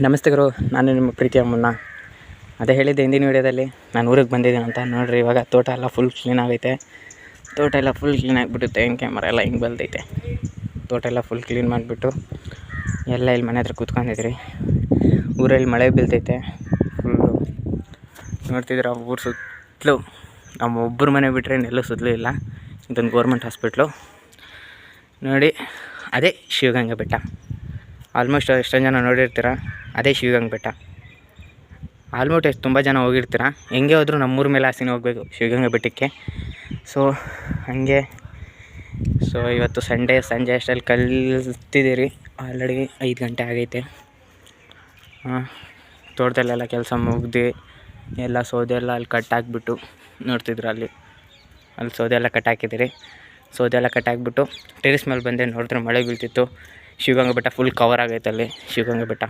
ನಮಸ್ತೆ ಗುರು, ನಾನು ನಿಮ್ಮ ಪ್ರೀತಿಯ ಮುನ್ನ. ಅದೇ ಹೇಳಿದ್ದೆ ಹಿಂದಿನ ವೀಡಿಯೋದಲ್ಲಿ ನಾನು ಊರಿಗೆ ಬಂದಿದ್ದೀನಿ ಅಂತ. ನೋಡಿರಿ, ಇವಾಗ ತೋಟ ಎಲ್ಲ ಫುಲ್ ಕ್ಲೀನ್ ಆಗೈತೆ. ತೋಟ ಎಲ್ಲ ಫುಲ್ ಕ್ಲೀನ್ ಆಗಿಬಿಟ್ಟು ತೆಂಗಿನಕಾಯಿ ಮರ ಎಲ್ಲ ಹಿಂಗೆ ಬೆಳೆದೈತೆ. ತೋಟ ಎಲ್ಲ ಫುಲ್ ಕ್ಲೀನ್ ಮಾಡಿಬಿಟ್ಟು ಎಲ್ಲ ಇಲ್ಲಿ ಮನೆ ಹತ್ರ ಕೂತ್ಕೊಂಡಿದ್ರಿ. ಊರಲ್ಲಿ ಮಳೆ ಬೀಳ್ತೈತೆ ಫುಲ್ಲು. ನೋಡ್ತಿದ್ದೀರ, ಊರು ಸುತ್ತಲೂ ನಮ್ಮ ಒಬ್ಬರು ಮನೆ ಬಿಟ್ಟರೆ ಎಲ್ಲೂ ಸುತ್ತಲೂ ಇಲ್ಲ. ಇದೊಂದು ಗೋರ್ಮೆಂಟ್ ಹಾಸ್ಪಿಟ್ಲು ನೋಡಿ. ಅದೇ ಶಿವಗಂಗೆ ಬೆಟ್ಟ. ಆಲ್ಮೋಸ್ಟ್ ಎಷ್ಟೊಂದು ಜನ ನೋಡಿರ್ತೀರ, ಅದೇ ಶಿವಗಂಗೆ ಬೆಟ್ಟ. ಆಲ್ಮೋಸ್ಟ್ ತುಂಬ ಜನ ಹೋಗಿರ್ತೀರ. ಹೆಂಗೆ ಹೋದರೂ ನಮ್ಮೂರ ಮೇಲೆ ಹಾಸಿನ ಹೋಗಬೇಕು ಶಿವಗಂಗೆ ಬೆಟ್ಟಕ್ಕೆ. ಸೊ ಇವತ್ತು ಸಂಜೆ ಅಷ್ಟರಲ್ಲಿ ಕಲ್ತಿದ್ದೀರಿ. ಆಲ್ರೆಡಿ 5 ಗಂಟೆ ಆಗೈತೆ. ತೋಟದಲ್ಲೆಲ್ಲ ಕೆಲಸ ಮುಗ್ದು ಎಲ್ಲ ಸೌದೆ ಎಲ್ಲ ಅಲ್ಲಿ ಕಟ್ಟಾಕ್ಬಿಟ್ಟು ನೋಡ್ತಿದ್ರು. ಅಲ್ಲಿ ಸೌದೆ ಎಲ್ಲ ಕಟ್ಟಾಕಿದ್ದೀರಿ. ಸೌದೆ ಎಲ್ಲ ಕಟ್ಟಾಕ್ಬಿಟ್ಟು ಟೆರೆಸ್ ಮೇಲೆ ಬಂದೆ. ನೋಡಿದ್ರೆ ಮಳೆ ಬೀಳ್ತಿತ್ತು. ಶಿವಗಂಗೆ ಬೆಟ್ಟ ಫುಲ್ ಕವರ್ ಆಗೈತೆ ಅಲ್ಲಿ ಶಿವಗಂಗೆ ಬೆಟ್ಟ.